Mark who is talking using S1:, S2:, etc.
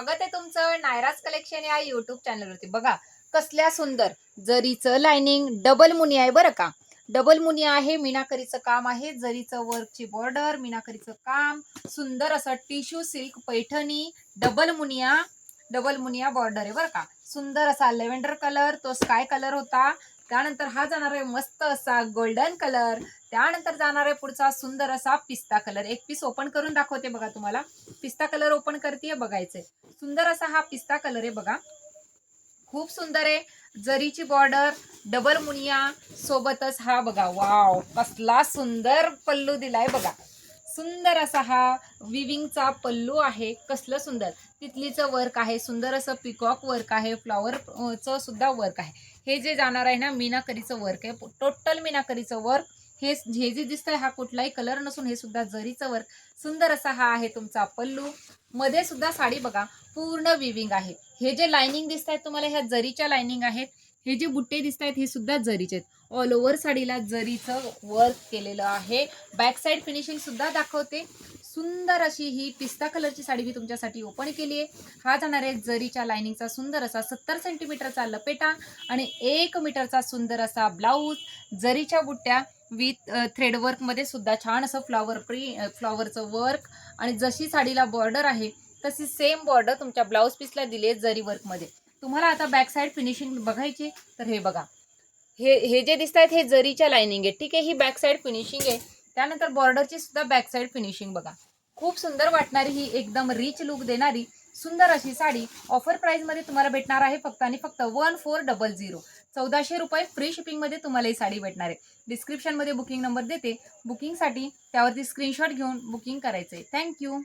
S1: स्वागत आहे तुमचं नायराज कलेक्शन या युट्यूब चॅनलवरती। बघा कसल्या सुंदर जरीचं लाइनिंग डबल मुनी आहे बरं का। डबल मुनी आहे, मीनाकरीचं काम आहे, जरीचं वर्कची बॉर्डर, मीनाकरीचं काम, सुंदर असं tissue silk Paithani, double Muniya border आहे बरं का। सुंदर असा लेव्हेंडर कलर, तो स्काय कलर होता। त्यानंतर हा जाणार आहे मस्त असा गोल्डन कलर, त्यानंतर जाणार आहे पुढचा सुंदर असा पिस्ता कलर। एक पीस ओपन करून दाखवते बघा तुम्हाला। पिस्ता कलर ओपन करते, बघायचंय। सुंदर असा हा पिस्ता कलर आहे बघा, खूप सुंदर आहे। जरीची बॉर्डर, डबल मुनिया सोबतच हा बघा, वाव कसला सुंदर पल्लू दिलाय बघा। सुंदर असा हा विविंगचा पल्लू आहे, कसलं सुंदर। तितलीचं वर्क आहे, सुंदर असं पिकॉक वर्क आहे, फ्लॉवरचं सुद्धा वर्क आहे। हे जे जाणार आहे ना मीनाकरीचं वर्क आहे, टोटल मीनाकरीचं वर्क। हे जे दिसतंय हा कुठलाही कलर नसून हे सुद्धा जरीचं वर्क। सुंदर असा हा आहे तुमचा पल्लू। मध्ये सुद्धा साडी बघा पूर्ण विविंग आहे। हे जे लाइनिंग दिसत आहेत तुम्हाला ह्या जरीच्या लाइनिंग आहेत। हे जे बुट्टे दिसत आहेत हे सुद्धा जरीचे आहेत। ऑल ओव्हर साडीला जरीचं वर्क केलेलं आहे। बॅक साइड फिनिशिंग सुद्धा दाखवते। सुंदर अशी ही पिस्ता कलरची साडी मी तुमच्यासाठी ओपन केली आहे। हा जाणार आहे जरीच्या लाइनिंगचा सुंदर असा 70 सेंटीमीटरचा लपेटा आणि 1 मीटरचा सुंदर असा ब्लाऊज। जरीच्या बुट्ट्या विथ थ्रेड वर्क मध्ये सुद्धा छान असं फ्लॉवरचं वर्क, आणि जशी साडीला बॉर्डर आहे तशी सेम बॉर्डर तुमच्या ब्लाऊज पीसला दिली आहे जरी वर्क मध्ये। तुम्हाला आता बॅक साइड फिनिशिंग बघायची तर हे बघा, हे जे दिसत आहेत हे जरीच्या लाइनिंग आहे, ठीक आहे। ही बॅक साइड फिनिशिंग आहे। त्यानंतर बॉर्डरची सुद्धा बॅक साइड फिनिशिंग बघा, खूप सुंदर वाटणारी ही एकदम रिच लुक देणारी सुंदर अशी साडी ऑफर प्राइस मध्ये तुम्हाला भेटणार आहे फक्त आणि फक्त 1400। 1400 रुपये फ्री शिपिंग मध्ये तुम्हाला ही साडी भेटणार आहे। डिस्क्रिप्शन मध्ये बुकिंग नंबर देते, बुकिंगसाठी त्यावरती स्क्रीनशॉट घेऊन बुकिंग करायचंय। थँक्यू।